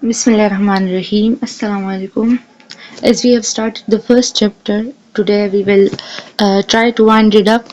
Bismillahirrahmanirrahim. Assalamu alaikum. As we have started the first chapter, today we will try to wind it up.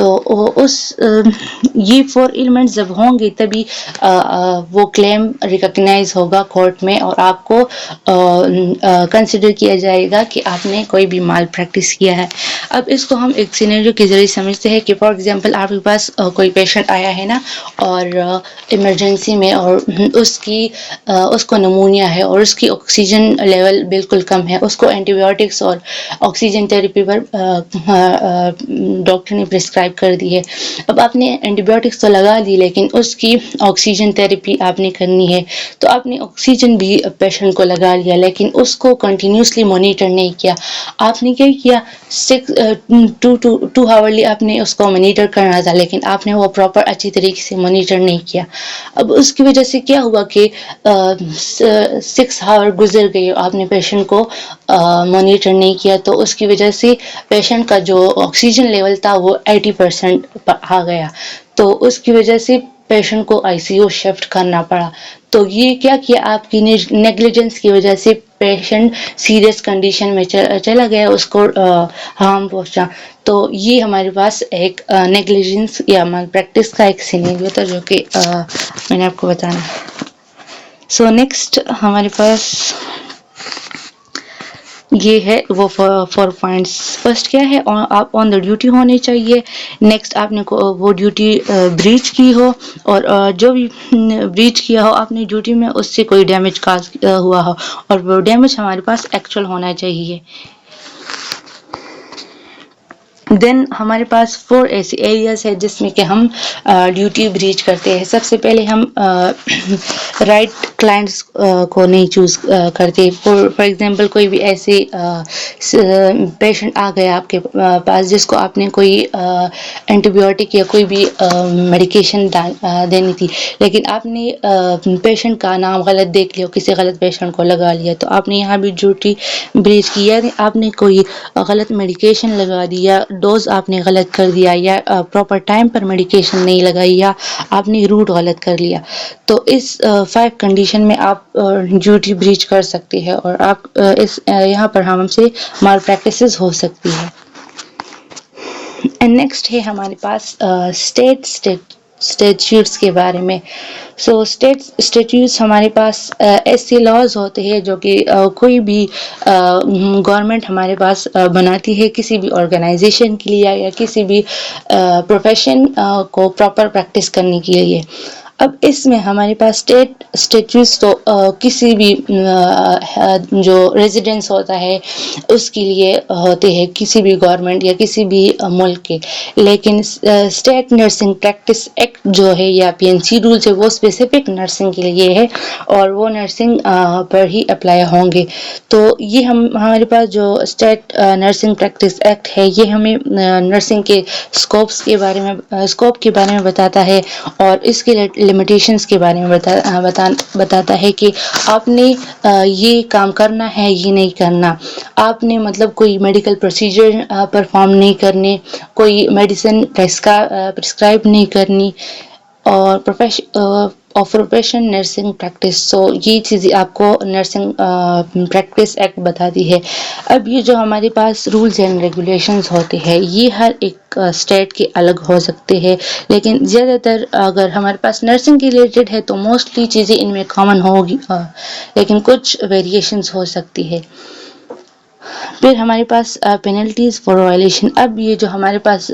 تو اس یہ 4 elements جب ہوں گے تبھی وہ کلیم ریکگنائز ہوگا کورٹ میں اور آپ کو کنسیڈر کیا جائے گا کہ آپ نے کوئی بھی مال پریکٹس کیا ہے. اب اس کو ہم ایک سینیریو کے ذریعے سمجھتے ہیں کہ فار ایگزامپل آپ کے پاس کوئی پیشنٹ آیا ہے نا اور ایمرجنسی میں اور اس کو نمونیا ہے اور اس کی آکسیجن لیول بالکل کم ہے, اس کو اینٹی بایوٹکس اور آکسیجن تھراپی پر ڈاکٹر نے پرسکرائب کر دی ہے. اب آپ نے اینٹی بایوٹکس تو لگا دی لیکن اس کی آکسیجن تھراپی آپ نے کرنی ہے, تو آپ نے آکسیجن بھی پیشنٹ کو لگا لیا لیکن اس کو کنٹینیوسلی مانیٹر نہیں کیا. آپ نے کیا 2 آورلی آپ نے اس کو مانیٹر کرنا تھا لیکن آپ نے وہ پراپر اچھی طریقے سے مانیٹر نہیں کیا. اب اس کی وجہ سے کیا ہوا کہ 6 آور گزر گئے, آپ نے پیشنٹ کو مانیٹر نہیں کیا, تو اس کی وجہ سے پیشنٹ کا جو آکسیجن لیول تھا وہ 80% پر آ گیا, تو اس کی وجہ سے پیشنٹ کو ICU شفٹ کرنا پڑا. تو یہ کیا آپ کی نیگلیجنس کی وجہ سے پیشنٹ سیریس کنڈیشن میں چلا گیا, اس کو ہارم پہنچا. تو یہ ہمارے پاس ایک نیگلیجنس یا مال پریکٹس کا ایک سینیریو تھا جو کہ میں نے آپ کو بتانا. سو نیکسٹ ہمارے پاس یہ ہے وہ 4 پوائنٹس. فرسٹ کیا ہے, آپ آن دا ڈیوٹی ہونے چاہیے. نیکسٹ آپ نے وہ ڈیوٹی بریچ کی ہو, اور جو بھی بریچ کیا ہو آپ نے ڈیوٹی میں اس سے کوئی ڈیمیج کاز ہوا ہو, اور وہ ڈیمیج ہمارے پاس ایکچوئل ہونا چاہیے. دین ہمارے پاس 4 ایسے ایریاز ہے جس میں کہ ہم ڈیوٹی بریچ کرتے ہیں. سب سے پہلے ہم رائٹ کلائنٹس کو نہیں چوز کرتے. فار ایگزامپل کوئی بھی ایسے پیشنٹ آ گیا آپ کے پاس جس کو آپ نے کوئی اینٹی بایوٹک یا کوئی بھی میڈیکیشن دینی تھی, لیکن آپ نے پیشنٹ کا نام غلط دیکھ لیا, کسی غلط پیشنٹ کو لگا لیا, تو آپ نے یہاں بھی ڈیوٹی بریچ کی. یعنی آپ نے کوئی غلط میڈیکیشن لگا دی, یا ڈوز آپ نے غلط کر دیا, یا پراپر ٹائم پر میڈیکیشن نہیں لگائی, یا آپ نے روٹ غلط کر لیا. تو اس 5 کنڈیشن میں آپ ڈیوٹی بریچ کر سکتے ہیں, اور آپ یہاں پر ہم سے مال پریکٹسز ہو سکتی ہے. نیکسٹ ہے ہمارے پاس اسٹیٹیوٹس کے بارے میں. سو اسٹیٹیوٹس ہمارے پاس ایسے لاز ہوتے ہیں جو کہ کوئی بھی گورنمنٹ ہمارے پاس بناتی ہے کسی بھی آرگنائزیشن کے لیے یا کسی بھی پروفیشن کو پراپر پریکٹس کرنے کے لیے. اب اس میں ہمارے پاس اسٹیٹیوٹس تو کسی بھی جو ریزیڈنس ہوتا ہے اس کے لیے ہوتے ہیں, کسی بھی گورنمنٹ یا کسی بھی ملک کے. لیکن اسٹیٹ نرسنگ پریکٹس ایکٹ جو ہے یا PNC رولز ہے وہ اسپیسیفک نرسنگ کے لیے ہے, اور وہ نرسنگ پر ہی اپلائی ہوں گے. تو یہ ہمارے پاس جو اسٹیٹ نرسنگ پریکٹس ایکٹ ہے یہ ہمیں نرسنگ کے اسکوپ کے بارے میں بتاتا ہے, اور اس کے لمیٹیشنز کے بارے میں بتاتا ہے کہ آپ نے یہ کام کرنا ہے یہ نہیں کرنا, آپ نے مطلب کوئی میڈیکل پروسیجر پرفارم نہیں کرنے, کوئی میڈیسن پرسکرائب نہیں کرنی, اور پروفیشن نرسنگ پریکٹس. سو یہ چیزیں آپ کو نرسنگ پریکٹس ایکٹ بتاتی ہے. اب یہ جو ہمارے پاس رولز اینڈ ریگولیشنز ہوتے ہیں یہ ہر ایک اسٹیٹ کے الگ ہو سکتے ہیں, لیکن زیادہ تر اگر ہمارے پاس نرسنگ کے ریلیٹڈ ہے تو موسٹلی چیزیں ان میں کامن ہوگی, لیکن کچھ ویریشنز ہو سکتی ہے. پھر ہمارے پاس پینلٹیز فار وائلیشن. اب یہ جو ہمارے پاس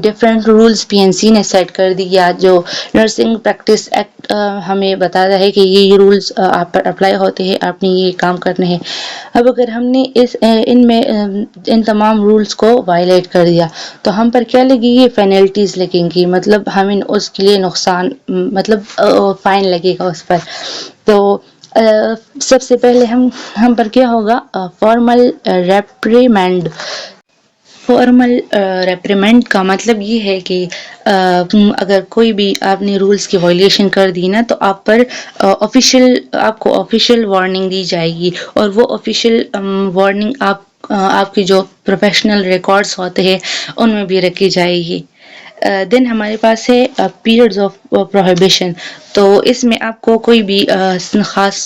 ڈفرینٹ رولز PNC نے سیٹ کر دیا, جو نرسنگ پریکٹس ایکٹ ہمیں بتاتا ہے کہ یہ رولز آپ پر اپلائی ہوتے ہیں, آپ نے یہ کام کرنے ہیں. اب اگر ہم نے ان تمام رولز کو وائلیٹ کر دیا تو ہم پر کیا لگے گی, پینلٹیز لگیں گی, مطلب ہمیں اس کے لیے نقصان مطلب فائن لگے گا اس پر. تو سب سے پہلے ہم پر کیا ہوگا, فارمل ریپریمینڈ. فارمل ریپریمنڈ کا مطلب یہ ہے کہ اگر کوئی بھی آپ نے رولز کی وائلیشن کر دی نا تو آپ پر آپ کو آفیشیل وارننگ دی جائے گی, اور وہ آفیشیل وارننگ آپ کی جو پروفیشنل ریکارڈز ہوتے ہیں ان میں بھی رکھی جائے گی. دین ہمارے پاس ہے پیریڈز آف prohibition. تو اس میں آپ کو کوئی بھی خاص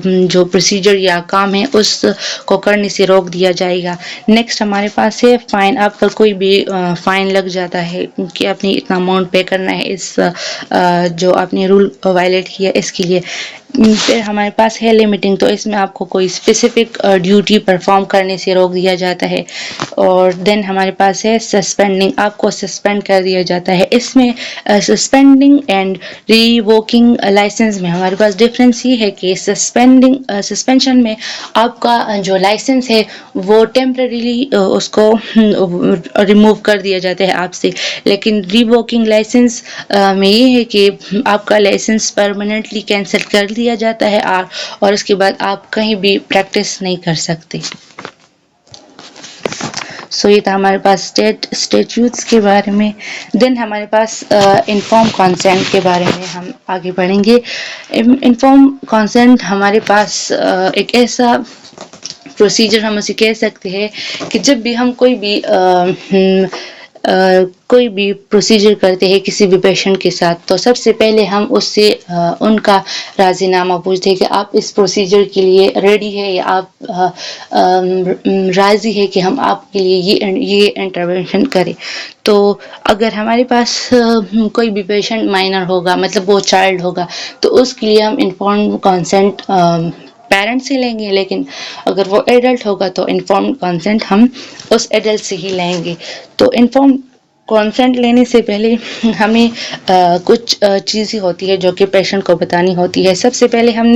جو پروسیجر یا کام ہے اس کو کرنے سے روک دیا جائے گا. نیکسٹ ہمارے پاس ہے فائن. آپ کا کوئی بھی فائن لگ جاتا ہے کہ آپ نے اتنا اماؤنٹ پے کرنا ہے اس جو آپ نے رول وائلیٹ کیا اس کے لیے. پھر ہمارے پاس ہے لمیٹنگ. تو اس میں آپ کو کوئی اسپیسیفک ڈیوٹی پرفارم کرنے سے روک دیا جاتا ہے. اور دین ہمارے پاس ہے سسپینڈنگ. آپ کو سسپینڈ کر دیا جاتا ہے. اس میں سسپینڈنگ اینڈ ریووکنگ لائسنس میں ہمارے پاس ڈفرینس یہ ہے کہ سسپینشن میں آپ کا جو لائسنس ہے وہ ٹیمپریریلی اس کو ریموو کر دیا جاتا ہے آپ سے. لیکن ریووکنگ لائسنس میں یہ ہے کہ آپ کا لائسنس پرماننٹلی کینسل کر دیا جاتا ہے اور اس کے بعد آپ کہیں بھی پریکٹس نہیں کر سکتے. سو یہ تھا ہمارے پاس اسٹیٹیوٹس کے بارے میں. دین ہمارے پاس انفارم کانسینٹ کے بارے میں ہم آگے بڑھیں گے. انفارم کانسینٹ ہمارے پاس ایک ایسا پروسیجر ہم اسے کہہ سکتے ہیں کہ جب بھی ہم کوئی بھی پروسیجر کرتے ہیں کسی بھی پیشنٹ کے ساتھ تو سب سے پہلے ہم اس سے ان کا راضی نامہ پوچھتے ہیں کہ آپ اس پروسیجر کے لیے ریڈی ہے یا آپ راضی ہے کہ ہم آپ کے لیے یہ انٹرونشن کریں. تو اگر ہمارے پاس کوئی بھی پیشنٹ مائنر ہوگا مطلب وہ چائلڈ ہوگا تو اس کے لیے ہم انفارم کانسینٹ پیرنٹ سے لیں گے. لیکن اگر وہ ایڈلٹ ہوگا تو انفارم کانسینٹ ہم اس ایڈلٹ سے ہی لیں گے. تو انفارم کانسینٹ لینے سے پہلے ہمیں کچھ چیزیں ہوتی ہے جو کہ پیشنٹ کو بتانی ہوتی ہے. سب سے پہلے ہم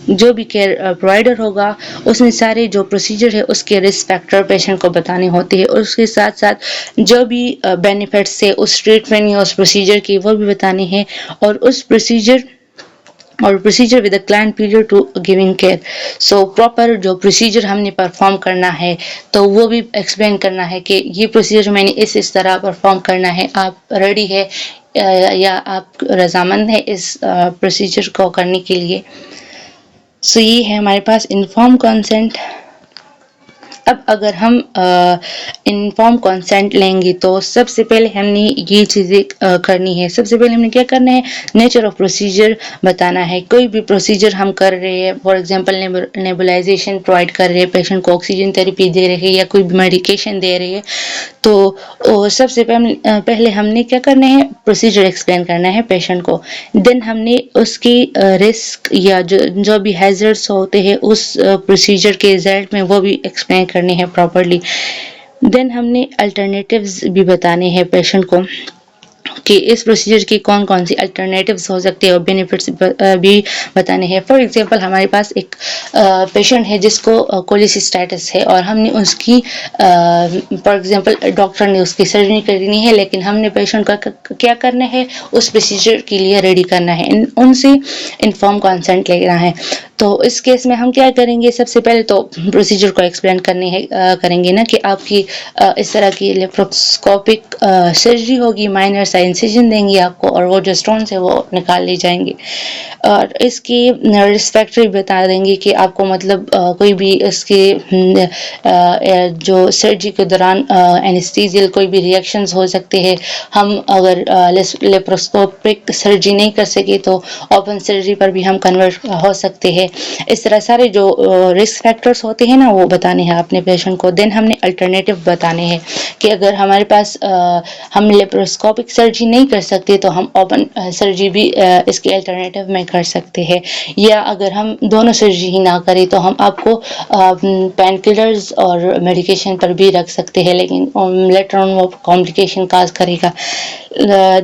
جو بھی کیئر پرووائڈر ہوگا اس نے سارے جو پروسیجر ہے اس کے رسک فیکٹر پیشنٹ کو بتانے ہوتے ہیں. اور اس کے ساتھ ساتھ جو بھی بینیفٹس ہے اس ٹریٹمنٹ یا اس پروسیجر کی وہ بھی بتانے ہیں. اور اس procedure with a client period to giving care. So proper جو پروسیجر ہم نے پرفارم کرنا ہے تو وہ بھی ایکسپلین کرنا ہے کہ یہ پروسیجر میں نے اس طرح پرفارم کرنا ہے. آپ ریڈی ہے یا آپ رضامند ہے اس پروسیجر کو کرنے کے لیے. سو یہ ہے ہمارے پاس انفارم کانسینٹ. اب اگر ہم انفارم کانسینٹ لیں گے تو سب سے پہلے ہم نے یہ چیزیں کرنی ہے. سب سے پہلے ہم نے کیا کرنا ہے نیچر آف پروسیجر بتانا ہے. کوئی بھی پروسیجر ہم کر رہے ہیں فار ایگزامپل نیبولائزیشن پرووائڈ کر رہے ہیں پیشنٹ کو آکسیجن تھراپی دے رہے ہیں یا کوئی بھی میڈیکیشن دے رہے ہیں تو سب سے پہلے ہم نے کیا کرنا ہے پروسیجر ایکسپلین کرنا ہے پیشنٹ کو. دین ہم نے اس کی رسک یا جو بھی ہیزرڈس ہوتے ہیں اس پروسیجر کے رزلٹ میں وہ بھی ایکسپلین کرنے ہیں پراپرلی. دین ہم نے الٹرنیٹیوز بھی بتانے ہیں پیشنٹ کو کہ اس پروسیجر کی کون کون سی الٹرنیٹیوز ہو سکتے ہیں اور بینیفٹس بھی بتانے ہیں. فار ایگزامپل ہمارے پاس ایک پیشنٹ ہے جس کو کولیسسٹائٹس ہے اور ہم نے اس کی فار ایگزامپل ڈاکٹر نے اس کی سرجری کرنی ہے لیکن ہم نے پیشنٹ کا کیا کرنا ہے اس پروسیجر کے لیے ریڈی کرنا ہے. ان سے انفارم کانسینٹ لینا ہے. تو اس کیس میں ہم کیا کریں گے سب سے پہلے تو پروسیجر کو ایکسپلین کریں گے نا کہ آپ کی اس طرح کی لیپروسکوپک سرجری ہوگی. مائنر سا انسیجن دیں گے آپ کو اور وہ جو اسٹونس ہے وہ نکال لی جائیں گے. اور اس کی رسک فیکٹر بتا دیں گے کہ آپ کو مطلب کوئی بھی اس کے جو سرجری کے دوران اینستھیزیل کوئی بھی ریئیکشنز ہو سکتے ہیں. ہم اگر لیپروسکوپک سرجری نہیں کر سکے تو اوپن سرجری پر بھی ہم کنورٹ ہو سکتے ہیں. اس طرح سارے جو رسک فیکٹرز ہوتے ہیں نا وہ بتانے ہیں اپنے پیشنٹ کو. دین ہم نے الٹرنیٹیو بتانے ہیں کہ اگر ہمارے پاس ہم لیپروسکوپک سرجری نہیں کر سکتے تو ہم اوپن سرجری بھی اس کے الٹرنیٹیو میں کر سکتے ہیں. یا اگر ہم دونوں سرجری ہی نہ کریں تو ہم آپ کو پین کلرز اور میڈیکیشن پر بھی رکھ سکتے ہیں لیکن لیٹر آن وہ کمپلیکیشن کاز کرے گا.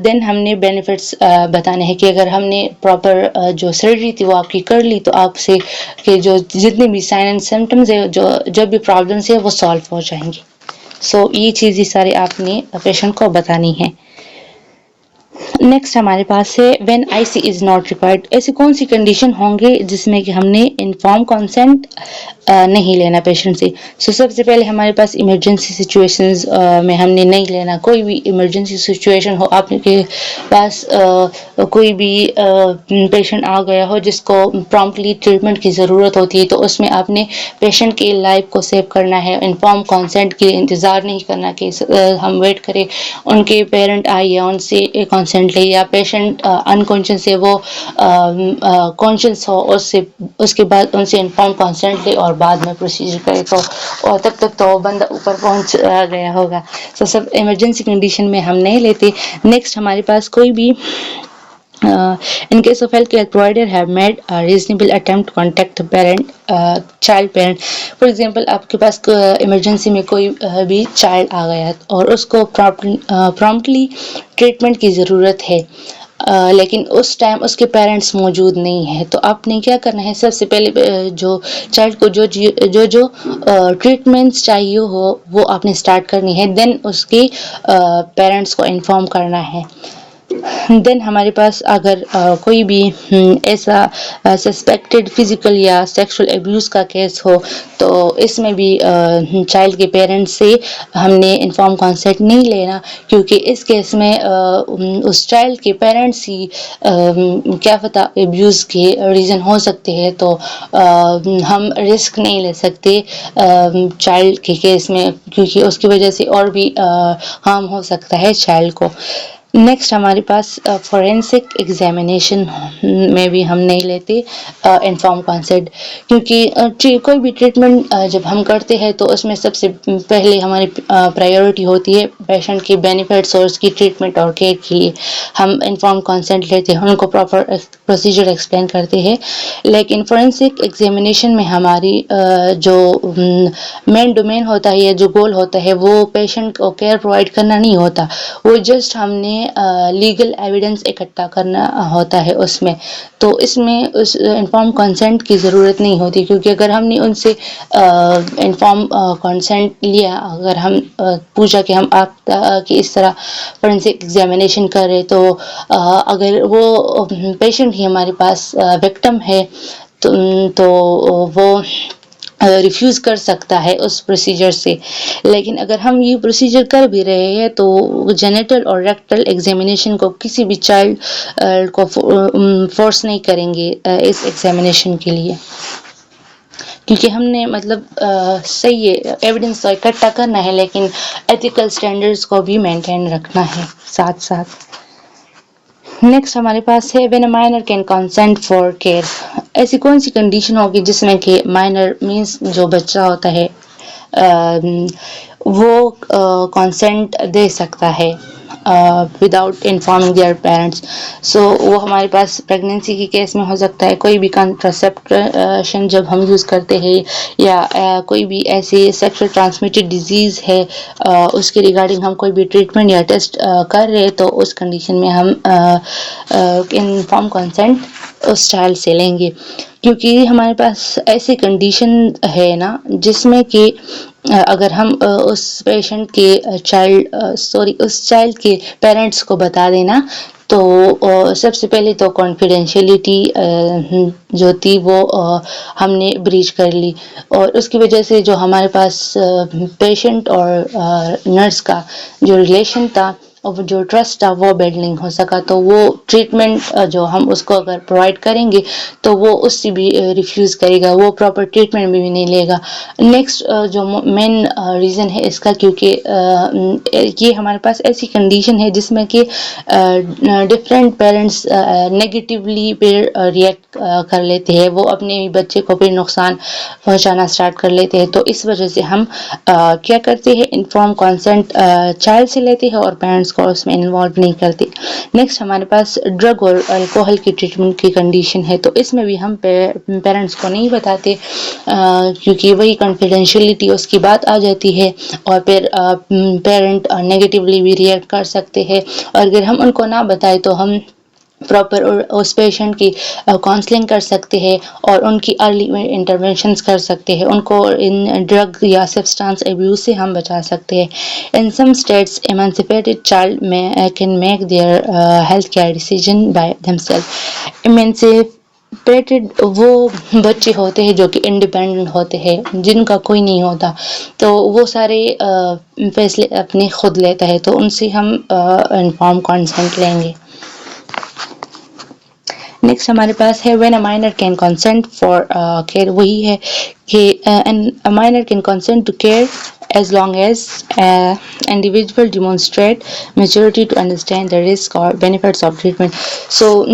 دین ہم نے بینیفٹس بتانے ہیں کہ اگر ہم نے پراپر جو سرجری تھی وہ آپ کی کر لی تو آپ سے کہ جو جتنے بھی سائن اینڈ سمٹمز ہے جو بھی پرابلمس ہے وہ سالو ہو جائیں گی. سو یہ چیزیں سارے آپ نے پیشنٹ کو بتانی ہے. نیکسٹ ہمارے پاس ہے when I C is not required. ایسی کون سی کنڈیشن ہوں گے جس میں کہ ہم نے انفارم کانسینٹ نہیں لینا پیشنٹ سے. سو سب سے پہلے ہمارے پاس ایمرجنسی سچویشنز میں ہم نے نہیں لینا. کوئی بھی ایمرجنسی سچویشن ہو آپ کے پاس کوئی بھی پیشنٹ آ گیا ہو جس کو پرومپٹلی ٹریٹمنٹ کی ضرورت ہوتی ہے تو اس میں آپ نے پیشنٹ کی لائف کو سیو کرنا ہے. انفارم کانسینٹ کے انتظار نہیں کرنا کہ ہم ویٹ کریں ان کے پیرنٹ آئے یا ان سے کانسینٹ کانسٹنٹلی یا پیشنٹ انکانشیس ہے وہ کانشیس ہو اس کے بعد ان سے انفارم کانسٹنٹلی اور بعد میں پروسیجر کرے تو اور تب تک تو بندہ اوپر پہنچ گیا ہوگا. تو سب ایمرجنسی کنڈیشن میں ہم نہیں لیتے. نیکسٹ ہمارے پاس کوئی بھی in case of healthcare provider have made a reasonable attempt to contact the parent child parent. For example آپ کے پاس ایمرجنسی میں کوئی بھی چائلڈ آ گیا اور اس کو پرومپٹلی ٹریٹمنٹ کی ضرورت ہے لیکن اس ٹائم اس کے پیرنٹس موجود نہیں ہیں تو آپ نے کیا کرنا ہے. سب سے پہلے جو چائلڈ کو جو ٹریٹمنٹس چاہیے ہو وہ آپ نے اسٹارٹ کرنی ہے. دین اس کے پیرنٹس کو انفارم کرنا ہے. دین ہمارے پاس اگر کوئی بھی ایسا سسپیکٹڈ فزیکل یا سیکشل ابیوز کا کیس ہو تو اس میں بھی چائلڈ کے پیرنٹس سے ہم نے انفارم کانسنٹ نہیں لینا کیونکہ اس کیس میں اس چائلڈ کے پیرنٹس ہی کیا پتہ ابیوز کے ریزن ہو سکتے ہیں تو ہم رسک نہیں لے سکتے چائلڈ کے کیس میں کیونکہ اس کی وجہ سے اور بھی ہارم ہو سکتا ہے چائلڈ کو. نیکسٹ ہمارے پاس فورینسک ایگزامینیشن میں بھی ہم نہیں لیتے انفارم کانسنٹ کیونکہ کوئی بھی ٹریٹمنٹ جب ہم کرتے ہیں تو اس میں سب سے پہلے ہماری پرائیورٹی ہوتی ہے پیشنٹ کی بینیفٹس اور اس کی ٹریٹمنٹ اور کیئر کی. ہم انفارم کانسنٹ لیتے ہیں ان کو پراپر پروسیجر ایکسپلین کرتے ہیں لیکن فورینسک ایگزامینیشن میں ہماری جو مین ڈومین ہوتا ہے یا جو گول ہوتا ہے وہ پیشنٹ کو کیئر پرووائڈ کرنا نہیں ہوتا. وہ جسٹ ہم نے لیگل ایویڈنس اکٹھا کرنا ہوتا ہے اس میں تو اس میں اس انفارم کنسنٹ کی ضرورت نہیں ہوتی کیونکہ اگر ہم نے ان سے انفارم کنسنٹ لیا اگر ہم پوچھا کہ ہم آپ کی اس طرح فورینسک ایگزامینیشن کر رہے تو اگر وہ پیشنٹ ہی ہمارے پاس وکٹم ہے تو وہ ریفیوز کر سکتا ہے اس پروسیجر سے. لیکن اگر ہم یہ پروسیجر کر بھی رہے ہیں تو جینیٹل اور ریکٹل ایگزامینیشن کو کسی بھی چائلڈ کو فورس نہیں کریں گے اس ایگزامینیشن کے لیے کیونکہ ہم نے مطلب صحیح ہے ایویڈنس تو اکٹھا کرنا ہے لیکن ایتھیکل سٹینڈرڈز کو بھی مینٹین رکھنا ہے ساتھ ساتھ. نیکسٹ ہمارے پاس ہے when a minor can consent for care. ایسی کون سی کنڈیشن ہوگی جس میں کہ مائنر مینس جو بچہ ہوتا ہے وہ کنسنٹ دے سکتا ہے وداؤٹ انفارمنگ دیئر پیرنٹس. سو وہ ہمارے پاس پریگنینسی کی کیس میں ہو سکتا ہے کوئی بھی کنٹراسیپشن جب ہم یوز کرتے ہیں یا کوئی بھی ایسی سیکشل ٹرانسمیٹڈ ڈیزیز ہے اس کے ریگارڈنگ ہم کوئی بھی ٹریٹمنٹ یا ٹیسٹ کر رہے تو اس کنڈیشن میں ہم انفارم کنسنٹ اس چائلڈ سے لیں گے کیونکہ ہمارے پاس ایسی کنڈیشن ہے نا جس میں کہ اگر ہم اس پیشنٹ کے اس چائلڈ کے پیرنٹس کو بتا دینا تو سب سے پہلے تو کانفیڈینشیلٹی جو تھی وہ ہم نے بریچ کر لی اور اس کی وجہ سے جو ہمارے پاس پیشنٹ اور نرس کا جو ریلیشن تھا اور جو ٹرسٹ تھا وہ بلڈ نہیں ہو سکا تو وہ ٹریٹمنٹ جو ہم اس کو اگر پرووائڈ کریں گے تو وہ اس سے بھی ریفیوز کرے گا وہ پراپر ٹریٹمنٹ بھی نہیں لے گا. نیکسٹ جو مین ریزن ہے اس کا کیونکہ یہ ہمارے پاس ایسی کنڈیشن ہے جس میں کہ ڈفرینٹ پیرنٹس نیگیٹیولی پھر ریئیکٹ کر لیتے ہیں وہ اپنے بچے کو پھر نقصان پہنچانا اسٹارٹ کر لیتے ہیں تو اس وجہ سے ہم کیا کرتے ہیں انفارم کانسنٹ چائلڈ سے لیتے ہیں اور پیرنٹس کو اس میں انوالو نہیں کرتے. نیکسٹ ہمارے پاس ڈرگ اور الکوہل کی ٹریٹمنٹ کی کنڈیشن ہے تو اس میں بھی ہم پیرنٹس کو نہیں بتاتے کیونکہ وہی کنفیڈینشیلٹی اس کی بات آ جاتی ہے اور پھر پیرنٹ نیگیٹیولی بھی ریئیکٹ کر سکتے ہیں اور اگر ہم ان کو نہ بتائیں تو ہم پراپر اس پیشنٹ کی کاؤنسلنگ کر سکتے ہیں اور ان کی ارلی انٹرونشنز کر سکتے ہیں ان کو ان ڈرگ یا سبسٹانس ایبیوز سے ہم بچا سکتے ہیں. In some states, emancipated child can make their healthcare decision by themselves. Emancipated وہ بچے ہوتے ہیں جو کہ انڈیپینڈنٹ ہوتے ہیں جن کا کوئی نہیں ہوتا تو وہ سارے فیصلے اپنے خود لیتا ہے تو ان سے ہم انفارم کانسنٹ لیں گے. نیکسٹ ہمارے پاس ہے when a minor can consent for care. وہی ہے کہ a minor can consent to care as long as individual demonstrate maturity to understand the risk or benefits of treatment. So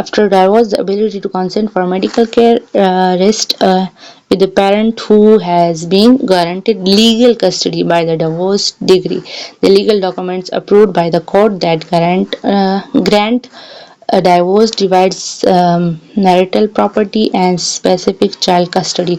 After divorce, the ability to consent for medical care rests with the parent who has been guaranteed legal custody by the divorce decree. The legal documents approved by the court that grant a divorce divides marital property and specific child custody.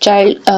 child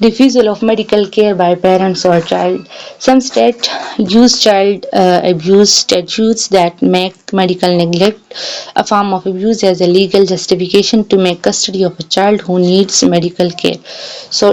Refusal of medical care by parents or child. Some states use child abuse statutes that make medical neglect a form of abuse as a legal justification to make custody of a child who needs medical care. So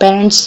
parents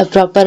proper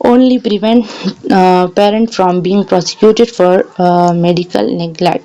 Only prevent parent from being prosecuted for medical neglect.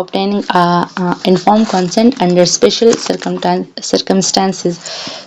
obtaining informed consent under special circumstances.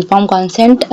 informed consent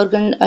organ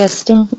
testing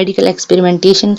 medical experimentation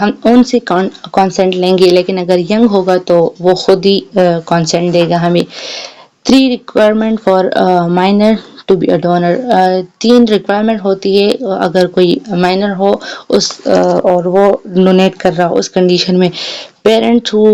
ہم ان سے consonant لیں گے، لیکن اگر young ہوگا تو وہ خود ہی کانسنٹ دے گا ہمیں. 3 requirement for minor to be a donor. 3 requirement ہوتی ہے اگر کوئی مائنر ہو اس اور وہ ڈونیٹ کر رہا ہو اس کنڈیشن میں. Parent who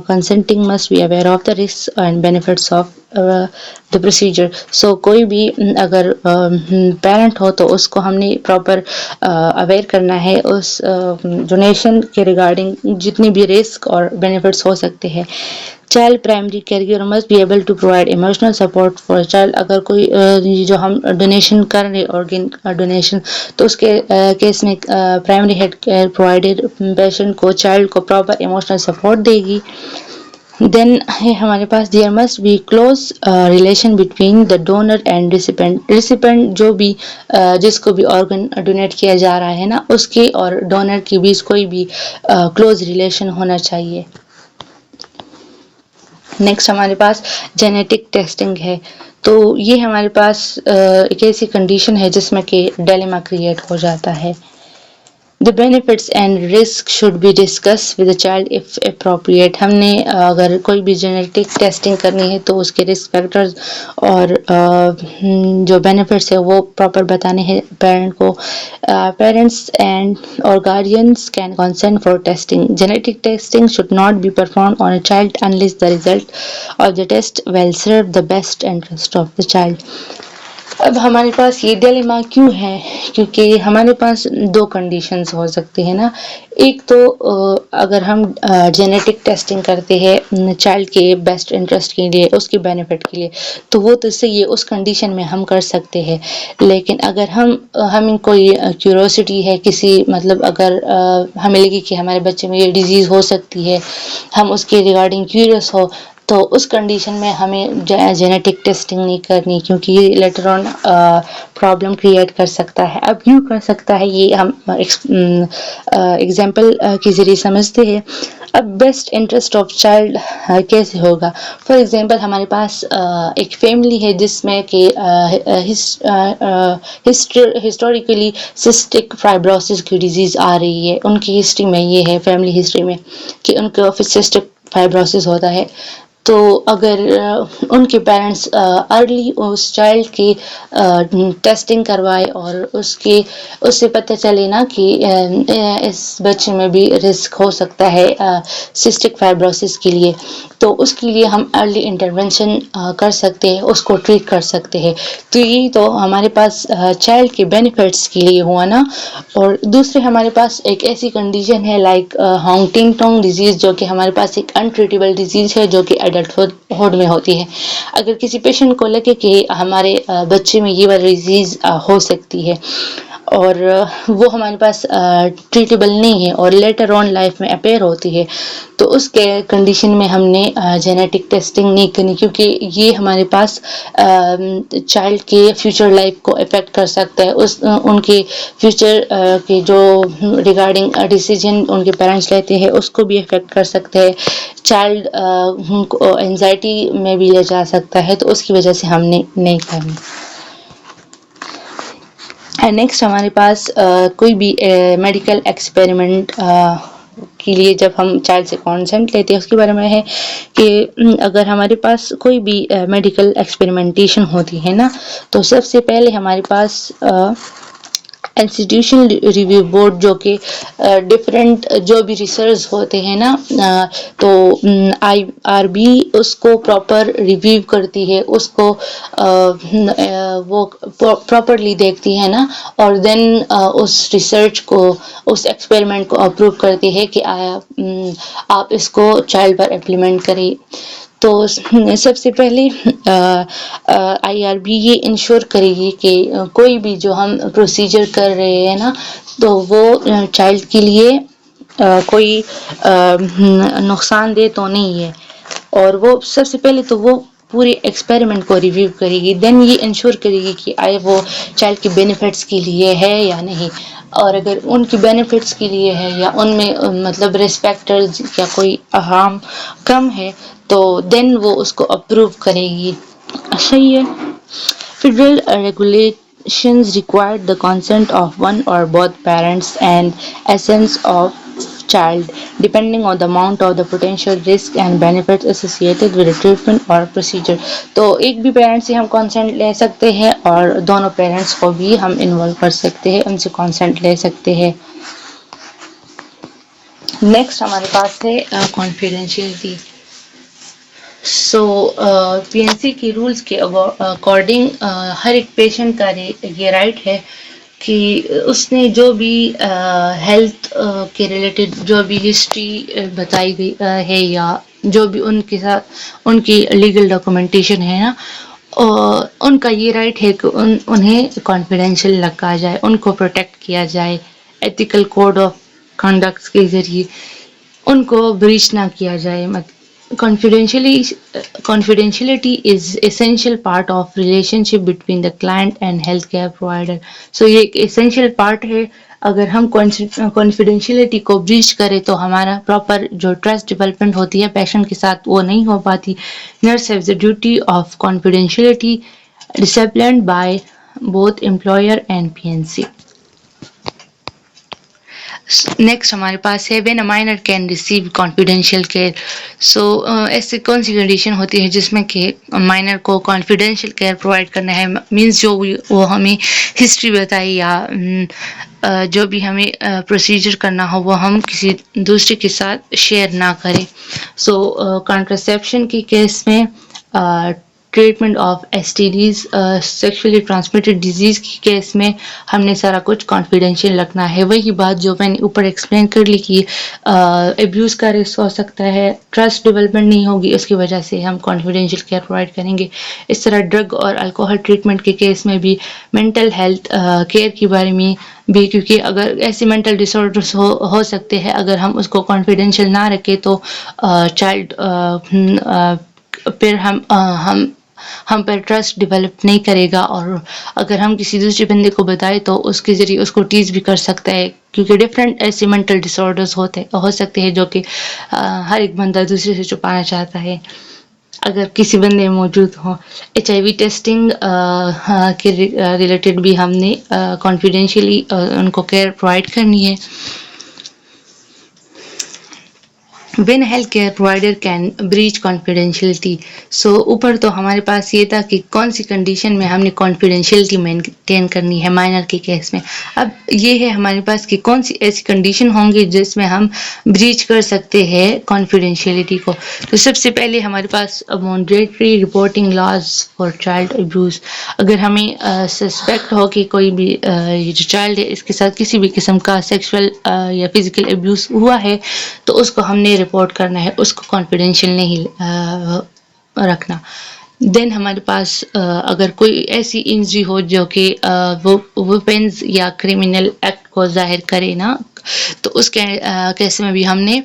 consenting must be aware of the risk and benefits of the procedure. So کوئی بھی اگر پیرنٹ ہو تو اس کو ہم نے پراپر اویئر کرنا ہے اس ڈونیشن کے ریگارڈنگ جتنی بھی رسک اور بینیفٹس ہو سکتے ہیں. Child primary care giver must be able to provide emotional support for child. اگر کوئی جو ہم ڈونیشن کر رہے آرگن ڈونیشن تو اس کے کیس میں primary health care provider patient کو چائلڈ کو پراپر ایموشنل سپورٹ دے گی. دین ہے ہمارے پاس there must be close relation between the donor and recipient. Recipient جو بھی جس کو بھی آرگن ڈونیٹ کیا جا رہا ہے نا اس کے اور ڈونر کے بیچ کوئی بھی کلوز ریلیشن ہونا چاہیے. نیکسٹ ہمارے پاس جینیٹک ٹیسٹنگ ہے. تو یہ ہمارے پاس ایک ایسی کنڈیشن ہے جس میں کہ ڈیلیما کریٹ ہو جاتا ہے. The benefits and risk should be discussed with the child if appropriate. ہم نے اگر کوئی بھی جینیٹک ٹیسٹنگ کرنی ہے تو اس کے رسک فیکٹرز اور جو بینیفٹس ہے وہ پراپر بتانے ہیں پیرنٹ کو. پیرنٹس اینڈ اور guardians can consent for testing. Genetic testing should not be performed on a child unless the result of the test will serve the best interest of the child. اب ہمارے پاس یہ dilemma کیوں ہے؟ کیونکہ ہمارے پاس 2 conditions ہو سکتی ہیں نا. ایک تو اگر ہم جینیٹک ٹیسٹنگ کرتے ہیں چائلڈ کے بیسٹ انٹرسٹ کے لیے اس کے بینیفٹ کے لیے تو وہ تو صحیح ہے، اس کنڈیشن میں ہم کر سکتے ہیں. لیکن اگر ہمیں کوئی کیوروسٹی ہے کسی مطلب اگر ہمیں لگے کہ ہمارے بچے میں یہ ڈیزیز ہو سکتی ہے ہم اس کے ریگارڈنگ کیوریس ہو تو اس کنڈیشن میں ہمیں جینیٹک ٹیسٹنگ نہیں کرنی کیونکہ یہ لیٹر آن پرابلم کریٹ کر سکتا ہے. اب کیوں کر سکتا ہے یہ ہم ایگزامپل کے ذریعے سمجھتے ہیں. اب بیسٹ انٹرسٹ آف چائلڈ کیسے ہوگا؟ فار ایگزامپل ہمارے پاس ایک فیملی ہے جس میں کہ ہسٹوریکلی سسٹک فائبروسس کی ڈیزیز آ رہی ہے. ان کی ہسٹری میں یہ ہے فیملی ہسٹری میں کہ ان کو سسٹک فائبروسس ہوتا ہے. تو اگر ان کے پیرنٹس ارلی اس چائلڈ کی ٹیسٹنگ کروائے اور اس سے پتہ چلے نا کہ اس بچے میں بھی رسک ہو سکتا ہے سسٹک فائبروسس کے لیے تو اس کے لیے ہم ارلی انٹرونشن کر سکتے ہیں، اس کو ٹریٹ کر سکتے ہیں. تو یہ تو ہمارے پاس چائلڈ کے بینیفٹس کے لیے ہوا نا. اور دوسرے ہمارے پاس ایک ایسی کنڈیشن ہے لائک ہانگٹنگٹن ڈیزیز جو کہ ہمارے پاس ایک انٹریٹیبل ڈیزیز ہے جو کہ ایڈلٹہڈ میں ہوتی ہے. اگر کسی پیشنٹ کو لگے کہ ہمارے بچے میں یہ والی ڈیزیز ہو سکتی ہے اور وہ ہمارے پاس ٹریٹیبل نہیں ہے اور لیٹر آن لائف میں اپیئر ہوتی ہے تو اس کے کنڈیشن میں ہم نے جینیٹک ٹیسٹنگ نہیں کرنی کیونکہ یہ ہمارے پاس چائلڈ کے فیوچر لائف کو افیکٹ کر سکتا ہے. ان کے فیوچر کے جو ریگارڈنگ ڈیسیجن ان کے پیرنٹس لیتے ہیں اس کو بھی افیکٹ کر سکتے ہیں. چائلڈ کو انزائٹی میں بھی لے جا سکتا ہے تو اس کی وجہ سے ہم نے نہیں کرنی. نیکسٹ ہمارے پاس کوئی بھی میڈیکل ایکسپیریمنٹ کے لیے جب ہم چائلڈ سے کانسنٹ لیتے ہیں اس کے بارے میں ہے کہ اگر ہمارے پاس کوئی بھی میڈیکل ایکسپیریمنٹیشن ہوتی ہے نا تو سب سے پہلے ہمارے پاس انسٹیٹیوشن ریویو بورڈ جو کہ ڈفرینٹ جو بھی ریسرچ ہوتے ہیں نا تو IRB اس کو پراپر ریویو کرتی ہے، اس کو وہ پراپرلی دیکھتی ہے نا اور دین اس ریسرچ کو اس ایکسپیریمنٹ کو اپروو کرتی ہے کہ آپ اس کو چائلڈ پر امپلیمنٹ کریں. تو سب سے پہلے IRB یہ انشور کرے گی کہ کوئی بھی جو ہم پروسیجر کر رہے ہیں نا تو وہ چائلڈ کے لیے کوئی نقصان دہ تو نہیں ہے. اور وہ سب سے پہلے تو وہ پورے ایکسپیریمنٹ کو ریویو کرے گی دین یہ انشور کرے گی کہ وہ چائلڈ کے بینیفٹس کے لیے ہے یا نہیں. اور اگر ان کی بینیفٹس کے لیے ہے یا ان میں مطلب ریسپیکٹرز یا کوئی ہارم کم ہے تو دین وہ اس کو اپروو کرے گی. صحیح ہے. Federal regulations require the consent of one or both parents and absence of child, depending on the amount of the potential risk and benefits associated with the treatment or procedure. تو ایک بھی parent سے ہم consent لے سکتے ہیں اور دونوں پیرنٹس کو بھی ہم انوالو کر سکتے ہیں، ان سے کانسینٹ لے سکتے ہیں. نیکسٹ ہمارے پاس ہے کانفیڈینشیلٹی. سو پی این سی کی رولس کے اکارڈنگ ہر ایک پیشنٹ کا یہ رائٹ ہے کہ اس نے جو بھی ہیلتھ کے ریلیٹڈ جو بھی ہسٹری بتائی گئی ہے یا جو بھی ان کے ساتھ ان کی لیگل ڈاکومنٹیشن ہے نا، ان کا یہ رائٹ ہے کہ انہیں کانفیڈینشیل رکھا جائے، ان کو پروٹیکٹ کیا جائے ایتھیکل کوڈ آف کنڈکٹس کے ذریعے، ان کو بریچ نہ کیا جائے. Confidentiality is essential part of relationship between the client and healthcare provider. So یہ ایک essential part ہے. اگر ہم confidentiality کو بریچ کریں تو ہمارا پراپر جو ٹرسٹ ڈیولپمنٹ ہوتی ہے پیشنٹ کے ساتھ وہ نہیں ہو پاتی. Nurse has the duty of confidentiality disciplined by both employer and PNC. Next ہمارے پاس ہے when a minor can receive confidential care. So ایسی کون سی کنڈیشن ہوتی ہے جس میں کہ مائنر کو کانفیڈینشیل کیئر پرووائڈ کرنا ہے، مینس جو بھی وہ ہمیں ہسٹری بتائی یا جو بھی ہمیں پروسیجر کرنا ہو وہ ہم کسی دوسرے کے ساتھ شیئر نہ کریں. سو کانٹراسیپشن کے کیس میں، treatment of S T Ds sexually transmitted diseases کی کیس میں ہم نے سارا کچھ کانفیڈینشیل رکھنا ہے. وہی بات جو میں نے اوپر ایکسپلین کر لی کہ ابیوز کا رسک ہو سکتا ہے، ٹرسٹ ڈیولپمنٹ نہیں ہوگی، اس کی وجہ سے ہم کانفیڈینشیل کیئر پرووائڈ کریں گے. اس طرح ڈرگ اور الکوہل ٹریٹمنٹ کے کیس میں بھی، مینٹل ہیلتھ کیئر کے بارے میں بھی، کیونکہ اگر ایسے مینٹل ڈس آرڈرس ہو سکتے ہیں، اگر ہم اس کو کانفیڈینشیل نہ رکھیں تو چائلڈ پھر ہم پر ٹرسٹ ڈیولپ نہیں کرے گا، اور اگر ہم کسی دوسرے بندے کو بتائیں تو اس کے ذریعے اس کو ٹیز بھی کر سکتا ہے، کیونکہ ڈفرینٹ ایسے مینٹل ڈس آرڈرز ہو سکتے ہیں جو کہ ہر ایک بندہ دوسرے سے چھپانا چاہتا ہے اگر کسی بندے میں موجود ہوں. ایچ آئی وی ٹیسٹنگ کے ریلیٹڈ بھی ہم نے کانفیڈینشیلی ان کو کیئر پرووائڈ کرنی ہے. When health care provider can breach confidentiality. So اوپر تو ہمارے پاس یہ تھا کہ کون سی کنڈیشن میں ہم نے کانفیڈینشیلٹی مینٹین کرنی ہے مائنر کے کیس میں. اب یہ ہے ہمارے پاس کہ کون سی ایسی کنڈیشن ہوں گی جس میں ہم بریچ کر سکتے ہیں کانفیڈینشیلٹی کو. تو سب سے پہلے ہمارے پاس mandatory reporting laws for child abuse. اگر ہمیں سسپیکٹ ہو کہ کوئی بھی یہ جو چائلڈ ہے اس کے ساتھ کسی بھی قسم کا سیکشول یا فزیکل ابیوز ہوا ہے تو اس کو ہم نے رپورٹ کرنا ہے، اس کو کانفیڈینشیل نہیں رکھنا. دین ہمارے پاس اگر کوئی ایسی انجری ہو جو کہ ویپنز یا کرمنل ایکٹ کو ظاہر کرے نا، تو اس کے کیس میں بھی ہم نے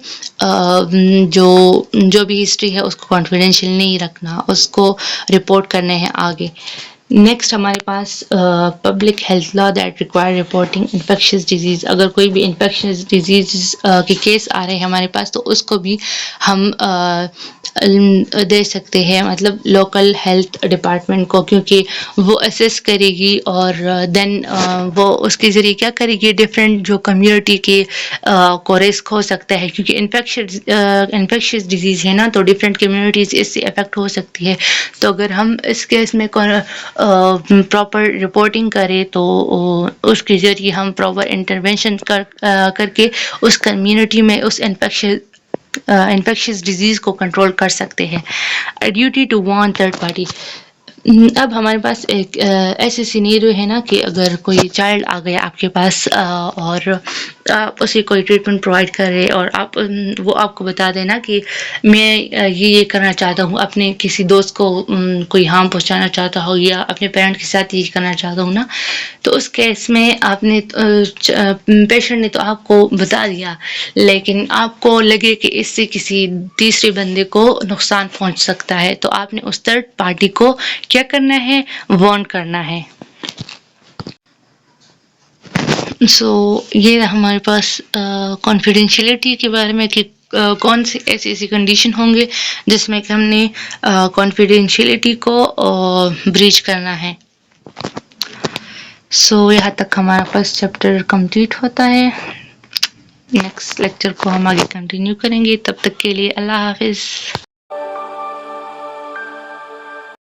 جو بھی ہسٹری ہے اس کو کانفیڈینشیل نہیں رکھنا، اس کو رپورٹ کرنے ہیں آگے. نیکسٹ ہمارے پاس public health law that require reporting infectious disease. اگر کوئی بھی انفیکشس ڈیزیز کے کیس آ رہے ہیں ہمارے پاس تو اس کو بھی ہم دے سکتے ہیں، مطلب لوکل ہیلتھ ڈپارٹمنٹ کو، کیونکہ وہ اسیس کرے گی اور دین وہ اس کے ذریعے کیا کرے گی، ڈفرینٹ جو کمیونٹی کے کو رسک ہو سکتا ہے، کیونکہ انفیکشس ڈیزیز ہے نا تو ڈفرینٹ کمیونٹیز اس سے افیکٹ ہو سکتی ہے. تو اگر ہم اس کیس میں پراپر رپورٹنگ کریں تو اس کے ذریعے ہم پراپر انٹرونشن کر کے اس کمیونٹی میں اس انفیکشس ڈیزیز کو کنٹرول کر سکتے ہیں. Duty to warn third party. اب ہمارے پاس ایک ایسے سینیریو ہے نا کہ اگر کوئی چائلڈ آ گیا آپ کے پاس اور آپ اسے کوئی ٹریٹمنٹ پرووائڈ کر رہے اور وہ آپ کو بتا دینا کہ میں یہ کرنا چاہتا ہوں، اپنے کسی دوست کو کوئی ہارم پہنچانا چاہتا ہوں یا اپنے پیرنٹ کے ساتھ یہ کرنا چاہتا ہوں نا، تو اس کیس میں آپ نے پیشنٹ نے تو آپ کو بتا دیا، لیکن آپ کو لگے کہ اس سے کسی تیسرے بندے کو نقصان پہنچ سکتا ہے تو آپ نے اس تھرڈ پارٹی کو کیا کرنا ہے، وارن کرنا ہے. سو یہ ہمارے پاس کانفیڈینشیلٹی کے بارے میں کہ کون سی ایسی کنڈیشن ہوں گے جس میں کہ ہم نے کانفیڈینشیلٹی کو بریچ کرنا ہے. سو یہاں تک ہمارا فرسٹ چیپٹر کمپلیٹ ہوتا ہے. نیکسٹ لیکچر کو ہم آگے کنٹینیو کریں گے. تب تک کے لیے اللہ حافظ.